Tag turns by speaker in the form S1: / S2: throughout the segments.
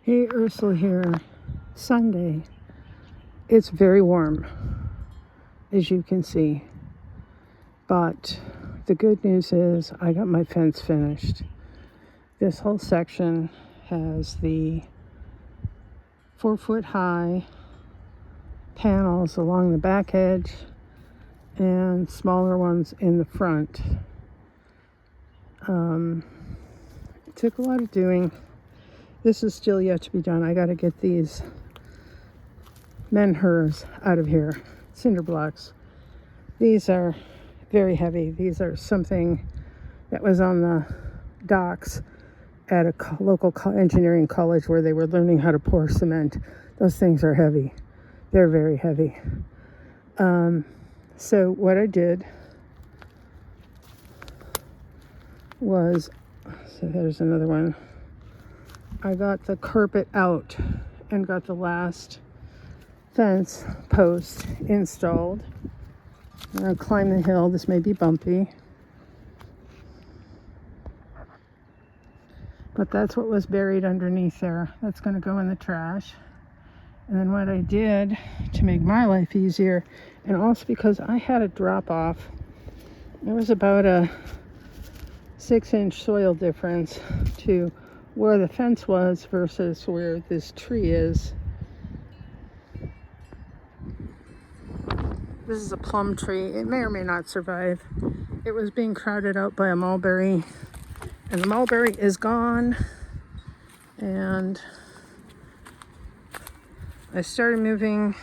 S1: Hey, Ursula here. Sunday. It's very warm, as you can see. But the good news is I got my fence finished. This whole section has the 4-foot high panels along the back edge and smaller ones in the front. It took a lot of doing. This is still yet to be done. I got to get these menhirs out of here, cinder blocks. These are very heavy. These are something that was on the docks at a local engineering college where they were learning how to pour cement. Those things are heavy. They're very heavy. So what I did was, so there's another one. I got the carpet out and got the last fence post installed. I'm going to climb the hill. This may be bumpy, but that's what was buried underneath there. That's going to go in the trash. And then what I did to make my life easier, and also because I had a drop off, there was about a 6-inch soil difference to where the fence was versus where this tree is. This is a plum tree. It may or may not survive. It was being crowded out by a mulberry, and the mulberry is gone. And I started moving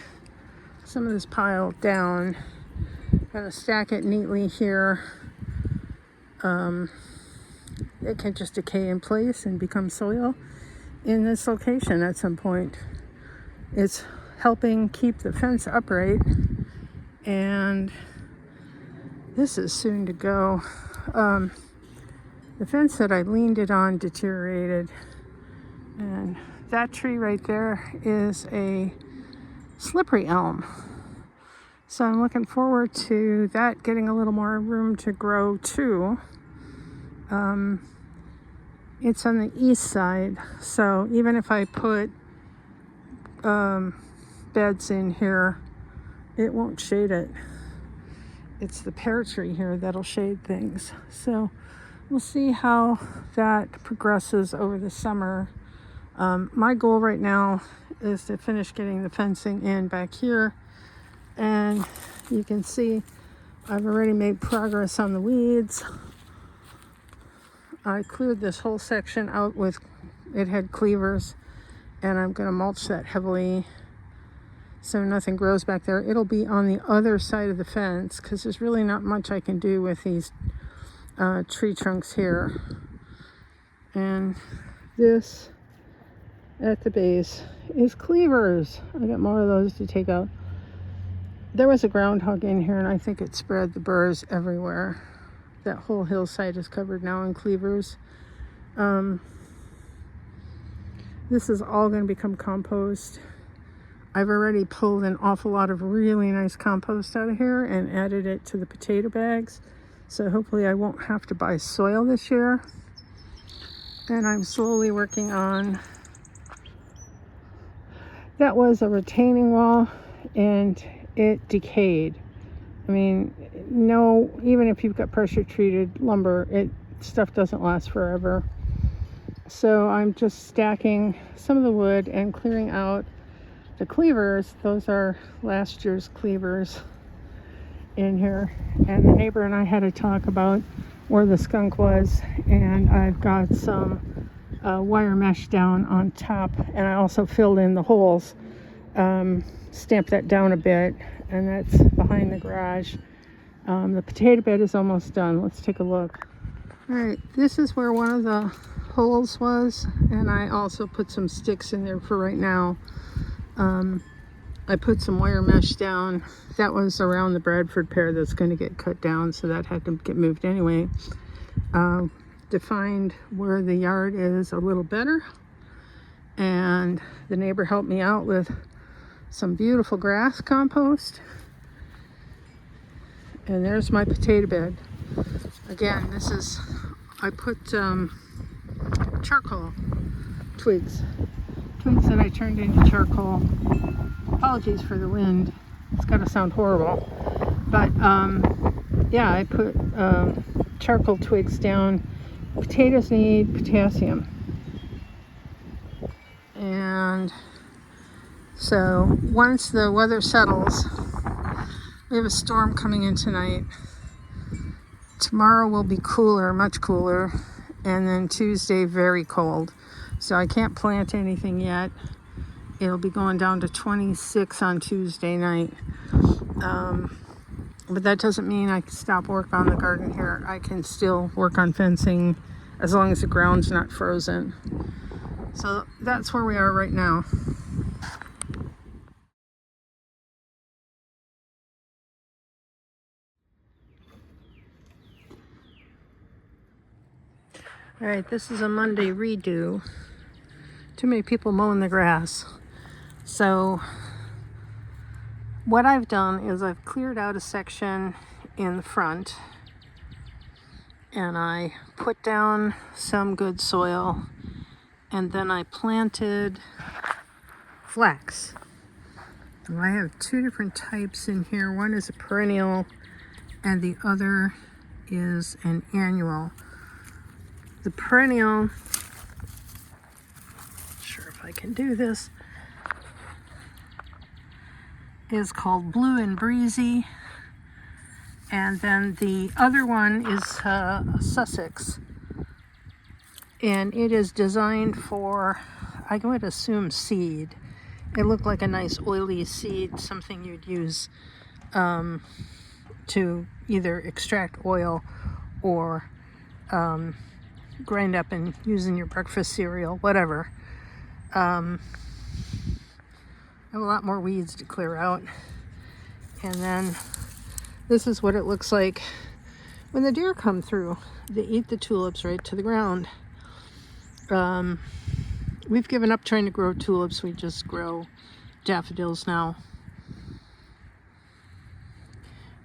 S1: some of this pile down. Gonna stack it neatly here. It can just decay in place and become soil in this location at some point. It's helping keep the fence upright, and this is soon to go. The fence that I leaned it on deteriorated, and that tree right there is a slippery elm. So I'm looking forward to that getting a little more room to grow too. It's on the east side, so even if I put beds in here, it won't shade it. It's the pear tree here that'll shade things. So we'll see how that progresses over the summer. My goal right now is to finish getting the fencing in back here, and you can see I've already made progress on the weeds. I cleared this whole section out with, it had cleavers, and I'm going to mulch that heavily so nothing grows back there. It'll be on the other side of the fence because there's really not much I can do with these tree trunks here. And this at the base is cleavers. I got more of those to take out. There was a groundhog in here, and I think it spread the burrs everywhere. That whole hillside is covered now in cleavers. This is all going to become compost. I've already pulled an awful lot of really nice compost out of here and added it to the potato bags. So hopefully I won't have to buy soil this year. And I'm slowly working on, that was a retaining wall and it decayed. I mean, no, even if you've got pressure treated lumber, stuff doesn't last forever. So I'm just stacking some of the wood and clearing out the cleavers. Those are last year's cleavers in here. And the neighbor and I had a talk about where the skunk was, and I've got some wire mesh down on top, and I also filled in the holes, stamped that down a bit, and that's behind the garage. The potato bed is almost done. Let's take a look. All right, this is where one of the holes was, and I also put some sticks in there for right now. I put some wire mesh down. That was around the Bradford pear that's going to get cut down, so that had to get moved anyway. Defined where the yard is a little better, and the neighbor helped me out with some beautiful grass compost. And there's my potato bed. Again, this is, I put charcoal twigs twigs that I turned into charcoal. Apologies for the wind. It's gotta sound horrible. But yeah, I put charcoal twigs down. Potatoes need potassium. And so once the weather settles, we have a storm coming in tonight. Tomorrow will be cooler, much cooler, and then Tuesday very cold. So I can't plant anything yet. It'll be going down to 26 on Tuesday night. But that doesn't mean I can stop work on the garden here. I can still work on fencing as long as the ground's not frozen. So that's where we are right now. All right, this is a Monday redo. Too many people mowing the grass. So what I've done is I've cleared out a section in the front and I put down some good soil, and then I planted flax. And I have two different types in here. One is a perennial and the other is an annual. The perennial, not sure if I can do this, is called Blue and Breezy. And then the other one is Sussex. And it is designed for, I would assume, seed. It looked like a nice oily seed, something you'd use to either extract oil or grind up and use in your breakfast cereal, whatever. I have a lot more weeds to clear out. And then this is what it looks like when the deer come through. They eat the tulips right to the ground. We've given up trying to grow tulips. We just grow daffodils now.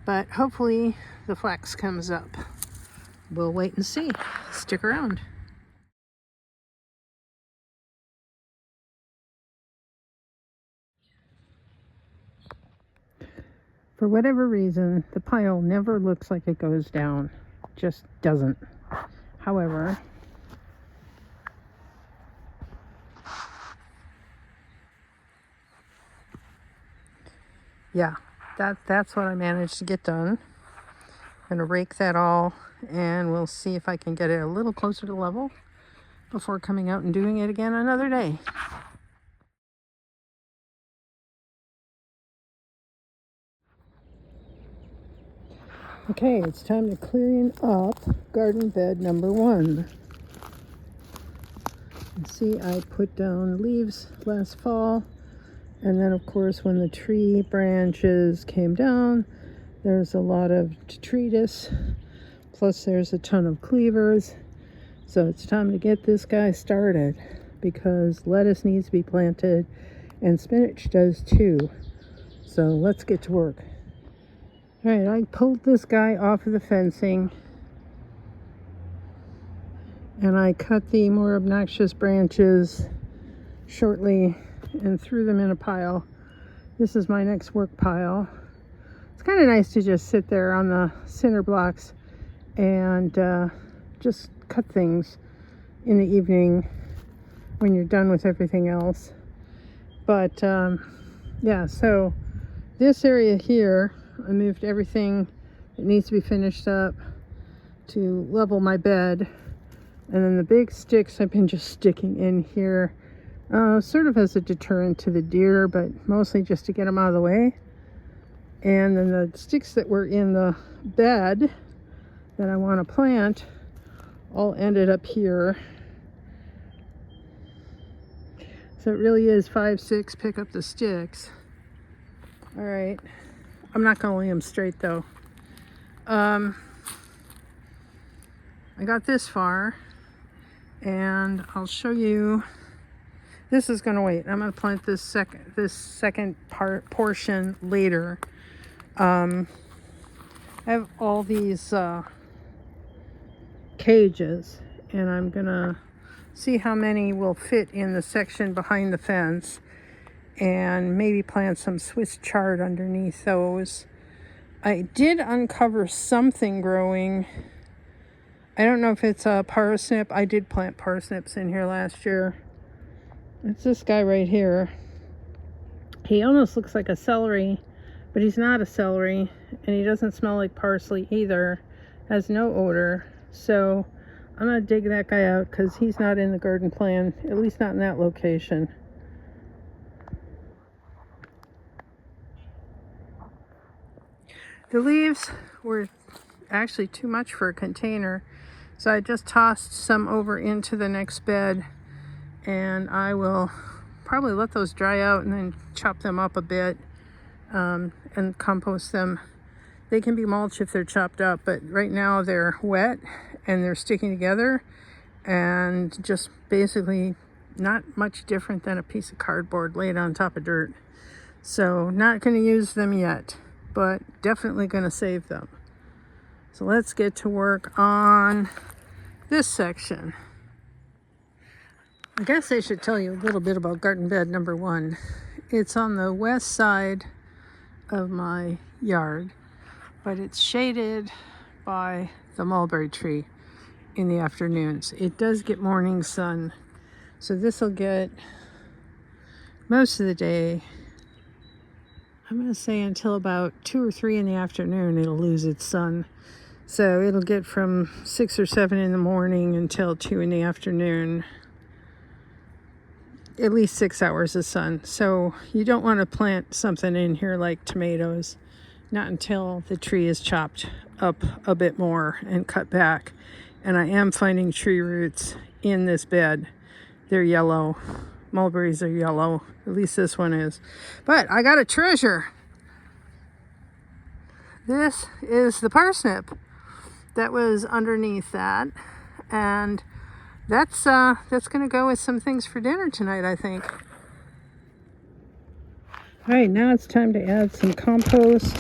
S1: But hopefully the flax comes up. We'll wait and see. Stick around. For whatever reason, the pile never looks like it goes down. Just doesn't. However, yeah, that's what I managed to get done. I'm gonna rake that all, and we'll see if I can get it a little closer to level before coming out and doing it again another day. Okay, it's time to clearing up garden bed number 1. See, I put down leaves last fall, and then of course when the tree branches came down, there's a lot of detritus, plus there's a ton of cleavers. So it's time to get this guy started, because lettuce needs to be planted and spinach does too. So let's get to work. All right, I pulled this guy off of the fencing and I cut the more obnoxious branches shortly and threw them in a pile. This is my next work pile. It's kind of nice to just sit there on the cinder blocks and just cut things in the evening when you're done with everything else. But yeah, so this area here, I moved everything that needs to be finished up to level my bed. And then the big sticks I've been just sticking in here, sort of as a deterrent to the deer, but mostly just to get them out of the way. And then the sticks that were in the bed that I want to plant all ended up here. So it really is 5, 6, pick up the sticks. All right, I'm not gonna lay them straight though. I got this far, and I'll show you. This is gonna wait. I'm gonna plant this second portion later. I have all these cages, and I'm gonna see how many will fit in the section behind the fence, and maybe plant some Swiss chard underneath those. I did uncover something growing. I don't know if it's a parsnip. I did plant parsnips in here last year. It's this guy right here. He almost looks like a celery, but he's not a celery, and he doesn't smell like parsley either. Has no odor. So I'm gonna dig that guy out because he's not in the garden plan, at least not in that location. The leaves were actually too much for a container, so I just tossed some over into the next bed, and I will probably let those dry out and then chop them up a bit and compost them. They can be mulch if they're chopped up, but right now they're wet and they're sticking together and just basically not much different than a piece of cardboard laid on top of dirt. So not going to use them yet, but definitely going to save them. So let's get to work on this section. I guess I should tell you a little bit about garden bed number 1. It's on the west side of my yard, but it's shaded by the mulberry tree in the afternoons. It does get morning sun, so this will get most of the day. I'm going to say until about 2 or 3 in the afternoon it'll lose its sun. So it'll get from 6 or 7 in the morning until 2 in the afternoon. At least 6 hours of sun. So you don't want to plant something in here like tomatoes, not until the tree is chopped up a bit more and cut back. And I am finding tree roots in this bed. They're yellow. Mulberries are yellow. At least this one is. But I got a treasure. This is the parsnip that was underneath that. And that's going to go with some things for dinner tonight, I think. All right, now it's time to add some compost.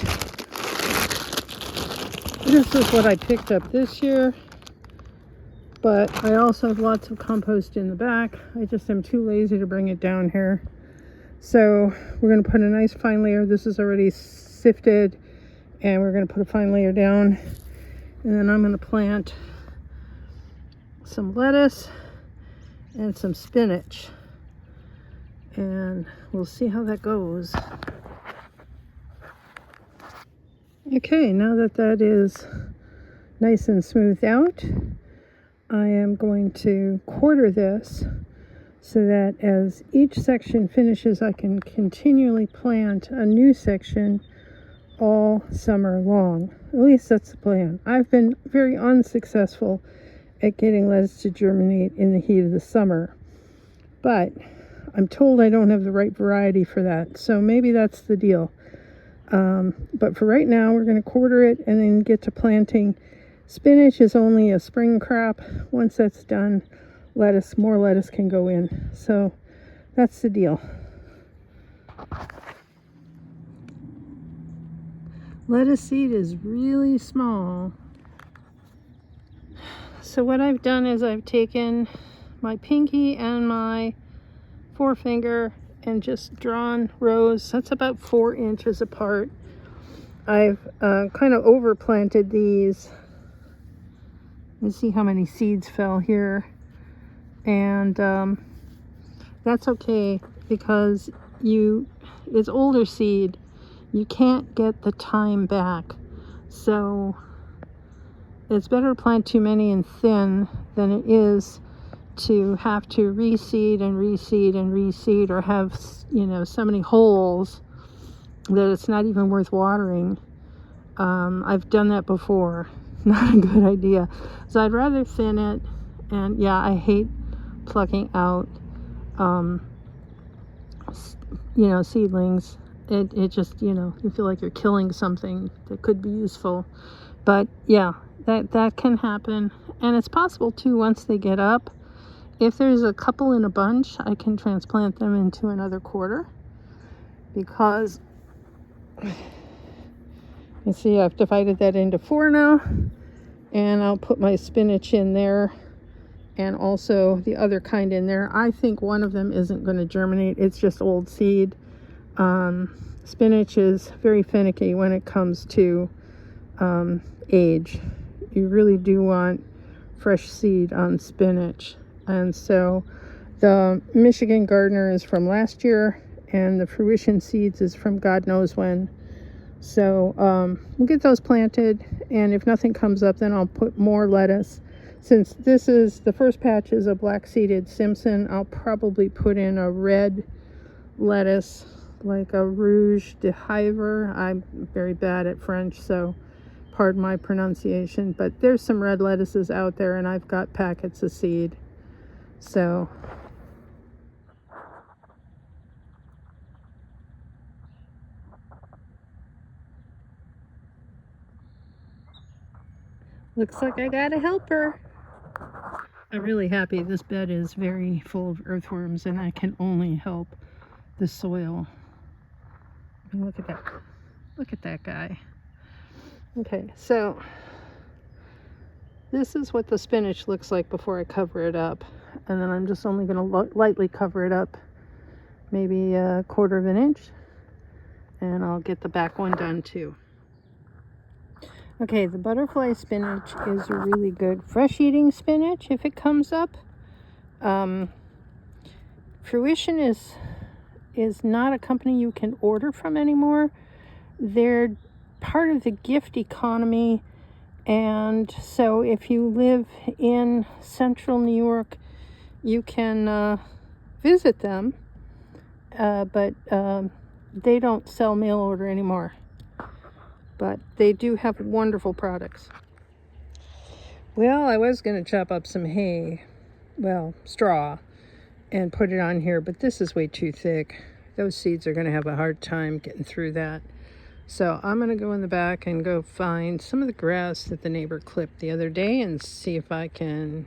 S1: This is what I picked up this year, but I also have lots of compost in the back. I just am too lazy to bring it down here. So we're going to put a nice fine layer. This is already sifted, and we're going to put a fine layer down. And then I'm going to plant some lettuce and some spinach, and we'll see how that goes. Okay, now that that is nice and smoothed out, I am going to quarter this so that as each section finishes, I can continually plant a new section all summer long. At least that's the plan. I've been very unsuccessful at getting lettuce to germinate in the heat of the summer, but I'm told I don't have the right variety for that, so maybe that's the deal. But for right now, we're going to quarter it and then get to planting. Spinach is only a spring crop. Once that's done, more lettuce can go in. So that's the deal. Lettuce seed is really small. So what I've done is I've taken my pinky and my forefinger and just drawn rows. That's about 4 inches apart. I've kind of overplanted these. Let's see how many seeds fell here. And that's okay because it's older seed. You can't get the time back. So it's better to plant too many and thin than it is to have to reseed and reseed and reseed, or have, so many holes that it's not even worth watering. I've done that before. Not a good idea. So I'd rather thin it. And yeah, I hate plucking out, seedlings. It just, you feel like you're killing something that could be useful. But yeah, that can happen. And it's possible too, once they get up, if there's a couple in a bunch, I can transplant them into another quarter, because you see I've divided that into 4 now, and I'll put my spinach in there and also the other kind in there. I think one of them isn't going to germinate. It's just old seed. Spinach is very finicky when it comes to age. You really do want fresh seed on spinach. And so the Michigan Gardener is from last year, and the Fruition Seeds is from God knows when. So we'll get those planted, and if nothing comes up, then I'll put more lettuce. Since this is the first patch is a black-seeded Simpson, I'll probably put in a red lettuce, like a Rouge de Hiver. I'm very bad at French, so pardon my pronunciation, but there's some red lettuces out there, and I've got packets of seed. So looks like I got a helper. I'm really happy. This bed is very full of earthworms, and I can only help the soil. And look at that. Look at that guy. Okay, so this is what the spinach looks like before I cover it up. And then I'm just only going to lightly cover it up, maybe a 1/4 of an inch. And I'll get the back one done too. Okay, the butterfly spinach is a really good fresh eating spinach if it comes up. Fruition is not a company you can order from anymore. They're part of the gift economy, and so if you live in central New York, you can visit them, but they don't sell mail order anymore. But they do have wonderful products. Well, I was going to chop up some hay, well, straw, and put it on here, but this is way too thick. Those seeds are going to have a hard time getting through that. So I'm going to go in the back and go find some of the grass that the neighbor clipped the other day and see if I can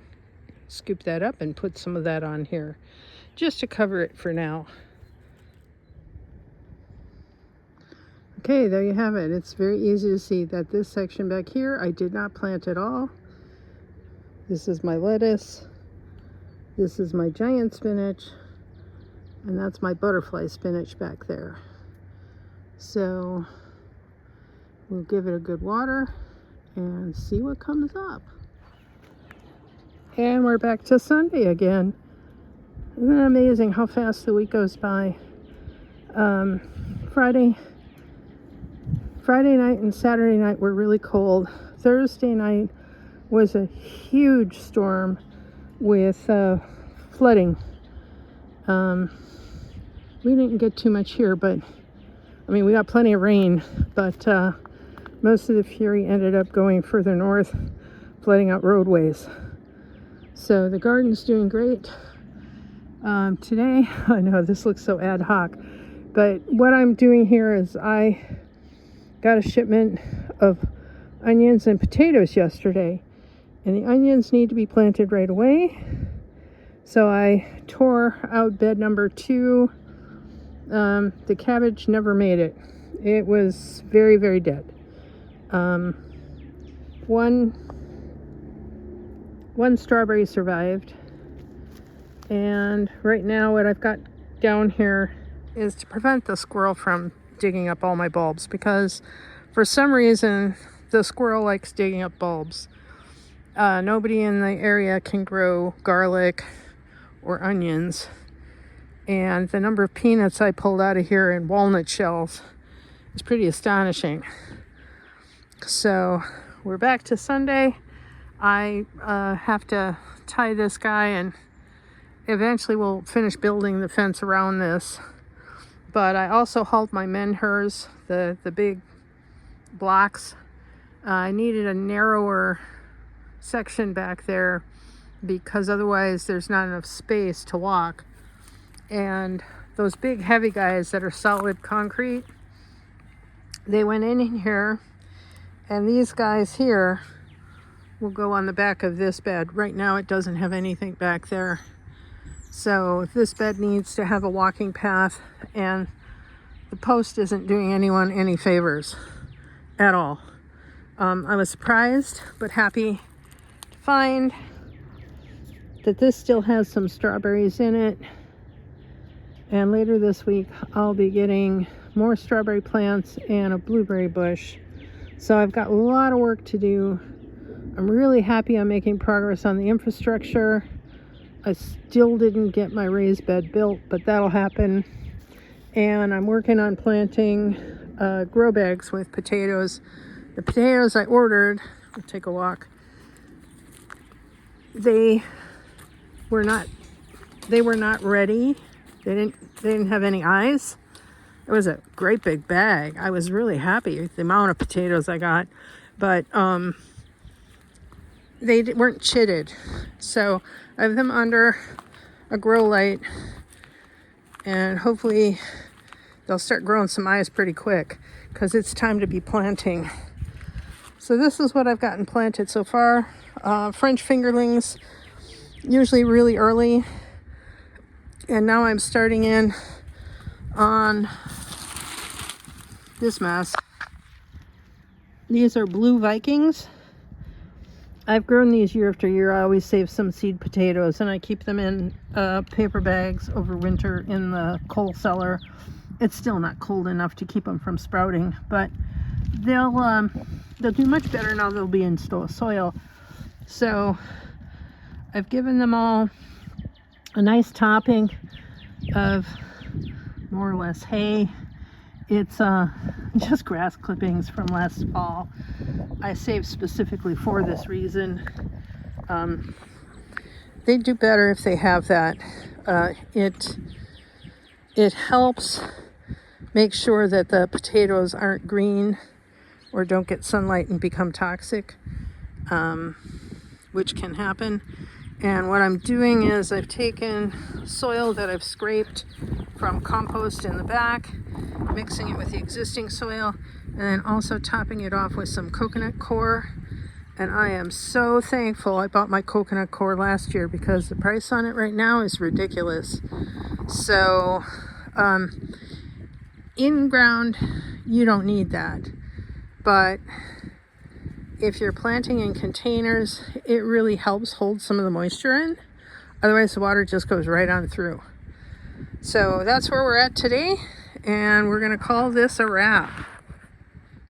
S1: scoop that up and put some of that on here, just to cover it for now. Okay, there you have it. It's very easy to see that this section back here I did not plant at all. This is my lettuce. This is my giant spinach. And that's my butterfly spinach back there. So we'll give it a good water and see what comes up. And we're back to Sunday again. Isn't it amazing how fast the week goes by? Friday night and Saturday night were really cold. Thursday night was a huge storm with flooding. We didn't get too much here, but I mean, we got plenty of rain, but most of the fury ended up going further north, flooding out roadways. So the garden's doing great. Today, I know this looks so ad hoc, but what I'm doing here is I got a shipment of onions and potatoes yesterday, and the onions need to be planted right away. So I tore out bed number 2. The cabbage never made it. It was very, very dead. One strawberry survived, and right now what I've got down here is to prevent the squirrel from digging up all my bulbs, because for some reason the squirrel likes digging up bulbs. Nobody in the area can grow garlic or onions, and the number of peanuts I pulled out of here in walnut shells is pretty astonishing. So we're back to Sunday. I have to tie this guy, and eventually we'll finish building the fence around this. But I also hauled my menhirs, the big blocks. I needed a narrower section back there because otherwise there's not enough space to walk. And those big heavy guys that are solid concrete, they went in here, and these guys here will go on the back of this bed. Right now it doesn't have anything back there. So this bed needs to have a walking path, and the post isn't doing anyone any favors at all. I was surprised but happy to find that this still has some strawberries in it. And later this week, I'll be getting more strawberry plants and a blueberry bush. So I've got a lot of work to do. I'm really happy I'm making progress on the infrastructure. I still didn't get my raised bed built, but that'll happen. And I'm working on planting grow bags with potatoes. The potatoes I ordered, I'll take a walk, they were not ready. They didn't have any eyes. It was a great big bag. I was really happy with the amount of potatoes I got, but they weren't chitted. So I have them under a grow light, and hopefully they'll start growing some eyes pretty quick because it's time to be planting. So this is what I've gotten planted so far. French fingerlings, usually really early. And now I'm starting in on this mess. These are blue Vikings. I've grown these year after year. I always save some seed potatoes and I keep them in paper bags over winter in the coal cellar. It's still not cold enough to keep them from sprouting, but they'll do much better now. They'll be in soil. So I've given them all a nice topping of more or less hay. It's just grass clippings from last fall. I saved specifically for this reason. They do better if they have that. It helps make sure that the potatoes aren't green or don't get sunlight and become toxic, which can happen. And what I'm doing is I've taken soil that I've scraped from compost in the back, mixing it with the existing soil, and then also topping it off with some coconut coir. And I am so thankful I bought my coconut coir last year because the price on it right now is ridiculous. So in ground, you don't need that. But if you're planting in containers, it really helps hold some of the moisture in. Otherwise, the water just goes right on through. So that's where we're at today, and we're going to call this a wrap.